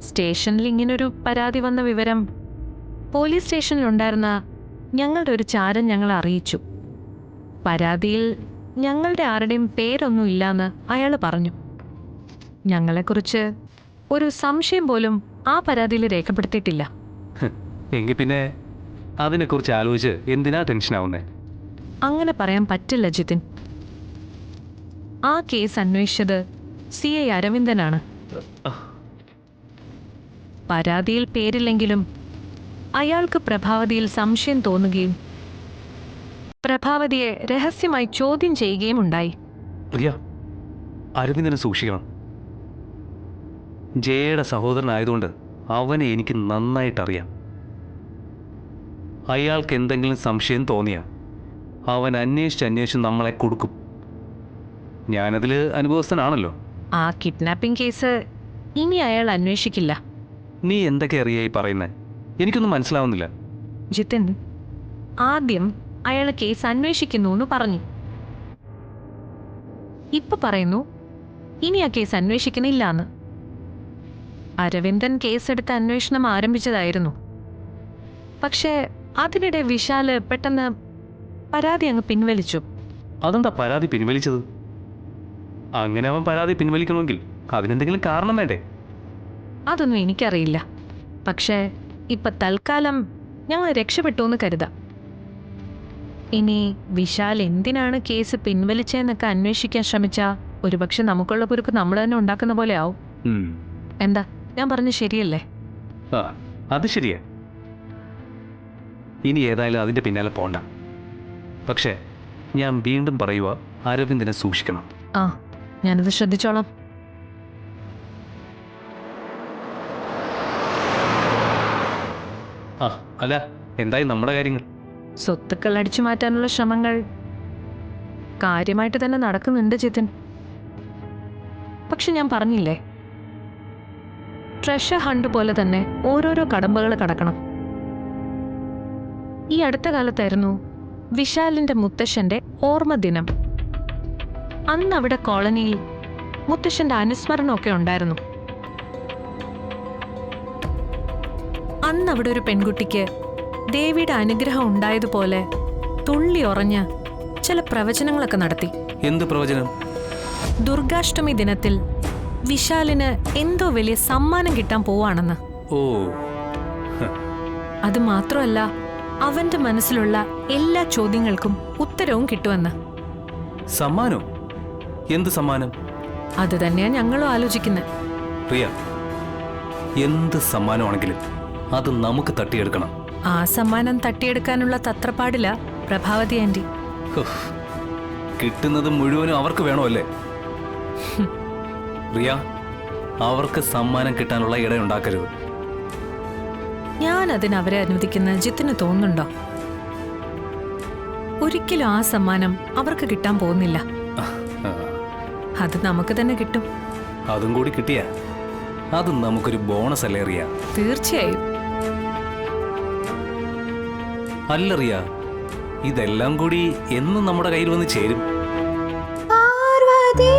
സ്റ്റേഷനിൽ ഇങ്ങനൊരു പരാതി വന്ന വിവരം പോലീസ് സ്റ്റേഷനിലുണ്ടായിരുന്ന ഞങ്ങളുടെ ഒരു ചാരൻ ഞങ്ങളെ അറിയിച്ചു. പരാതിയിൽ ഞങ്ങളുടെ ആരുടെയും പേരൊന്നും ഇല്ലാന്ന് അയാൾ പറഞ്ഞു. ഞങ്ങളെക്കുറിച്ച് ഒരു സംശയം പോലും ആ പരാതിയിൽ രേഖപ്പെടുത്തിയിട്ടില്ല. എങ്കിൽ പിന്നെ അതിനെക്കുറിച്ച് ആലോചിച്ച് എന്തിനാ ടെൻഷനാവുന്നേ? അങ്ങനെ പറയാൻ പറ്റില്ല ജിതിൻ. ആ കേസ് അന്വേഷിച്ചത് CI അരവിന്ദനാണ്. പരാതിയിൽ പേരില്ലെങ്കിലും അയാൾക്ക് പ്രഭാവതിയിൽ സംശയം തോന്നുകയും പ്രഭാവതിയെ രഹസ്യമായി ചോദ്യം ചെയ്യുകയും ഉണ്ടായി. പ്രിയ, അരവിന്ദനെ സൂക്ഷിക്കണം. ജയയുടെ സഹോദരനായതുകൊണ്ട് അവനെ എനിക്ക് നന്നായിട്ടറിയാം. അയാൾക്ക് എന്തെങ്കിലും സംശയം തോന്നിയാൽ അവൻ അന്വേഷിച്ച് നമ്മളെ കൊടുക്കും. ഞാനതിൽ അനുഭവസ്ഥനാണല്ലോ. ആ കിഡ്നാപ്പിംഗ് കേസ് ഇനി അയാൾ അന്വേഷിക്കില്ല. നീ എന്തൊക്കെ അറിയായി പറയുന്നേ? എനിക്കൊന്നും മനസ്സിലാവുന്നില്ല. ജിതിൻ, ആദ്യം അയാൾ കേസ് അന്വേഷിക്കുന്നു എന്ന് പറഞ്ഞു. ഇപ്പൊ പറയുന്നു ഇനി ആ കേസ് അന്വേഷിക്കുന്നില്ല എന്ന്. അരവിന്ദൻ കേസെടുത്ത് അന്വേഷണം ആരംഭിച്ചതായിരുന്നു. പക്ഷേ അതിനിടെ വിശാല് പെട്ടെന്ന് പരാതി അങ്ങ് പിൻവലിച്ചു. അതെന്താ പരാതി പിൻവലിച്ചത്? അങ്ങനെ അവൻ പരാതി പിൻവലിക്കണമെങ്കിൽ അതിനെന്തെങ്കിലും കാരണം വേണ്ടേ? അതൊന്നും എനിക്കറിയില്ല. പക്ഷേ ഇപ്പൊ തൽക്കാലം ഞങ്ങൾ രക്ഷപ്പെട്ടു എന്ന് കരുതാം. ഇനി വിശാൽ എന്തിനാണ് കേസ് പിൻവലിച്ചതെന്നൊക്കെ അന്വേഷിക്കാൻ ശ്രമിച്ചാൽ ഒരുപക്ഷെ നമുക്കുള്ള കുരുക്ക് നമ്മൾ തന്നെ ഉണ്ടാക്കുന്ന പോലെ ആവും. എന്താ ഞാൻ പറഞ്ഞ ശരിയല്ലേ? ആ, അത് ശരിയാ. ഇനി ഏതായാലും അതിൻ്റെ പിന്നാലെ പോണ്ട. പക്ഷേ ഞാൻ വീണ്ടും പറയുക, അരവിന്ദനെ സൂക്ഷിക്കണം. ആ, ഞാനത് ശ്രദ്ധിച്ചോളാം. ആ, അല്ല, എന്തായി നമ്മുടെ കാര്യങ്ങൾ? സ്വത്തുക്കൾ അടിച്ചു മാറ്റാനുള്ള ശ്രമങ്ങൾ കാര്യമായിട്ട് തന്നെ നടക്കുന്നുണ്ട് ജിതിൻ. പക്ഷെ ഞാൻ പറഞ്ഞില്ലേ, ട്രഷർ ഹണ്ട് പോലെ തന്നെ ഓരോരോ കടമ്പകൾ കടക്കണം. ഈ അടുത്ത കാലത്തായിരുന്നു വിശാലിന്റെ മുത്തശ്ശന്റെ ഓർമ്മ ദിനം. അന്ന് അവിടെ കോളനിയിൽ മുത്തശ്ശന്റെ അനുസ്മരണമൊക്കെ ഉണ്ടായിരുന്നു. അന്ന് അവിടെ ഒരു പെൺകുട്ടിക്ക് ദേവിയുടെ അനുഗ്രഹം ഉണ്ടായതുപോലെ തുള്ളി ഉറഞ്ഞ് ചില പ്രവചനങ്ങളൊക്കെ നടത്തി. എന്ത് പ്രവചനം? ദുർഗാഷ്ടമി ദിനത്തിൽ വിശാലിന് എന്തോ വലിയ സമ്മാനം കിട്ടാൻ പോവാണെന്ന്. ഓ, അത് മാത്രമല്ല, അവന്റെ മനസ്സിലുള്ള എല്ലാ ചോദ്യങ്ങൾക്കും ഉത്തരവും കിട്ടുമെന്ന്. സമ്മാനോ? എന്ത് സമ്മാനം? അത് തന്നെയാ ഞങ്ങളും ആലോചിക്കുന്നത്. പ്രിയ, എന്ത് സമ്മാനമാണെങ്കിലും അത് നമുക്ക് തട്ടിയെടുക്കണം. ആ സമ്മാനം തട്ടിയെടുക്കാനുള്ള തത്രപ്പാടില്ല പ്രഭാവതി ആന്റി. കിട്ടുന്നത് മുഴുവനും അവർക്ക് വേണമല്ലേ? പ്രിയ, അവർക്ക് സമ്മാനം കിട്ടാനുള്ള ഇടയുണ്ടാക്കരുത്. ഞാൻ അതിന് അവരെ അനുവദിക്കുന്ന ജിത്തിന് തോന്നുന്നുണ്ടോ? ഒരിക്കലും ആ സമ്മാനം അവർക്ക് കിട്ടാൻ പോകുന്നില്ല. അത് നമുക്ക് തന്നെ കിട്ടും. അതും കൂടി കിട്ടിയ അത് നമുക്കൊരു ബോണസ് അല്ലേ റിയ? തീർച്ചയായും. അല്ല റിയ, ഇതെല്ലാം കൂടി എന്നും നമ്മുടെ കയ്യിൽ വന്ന് ചേരും. പാർവതി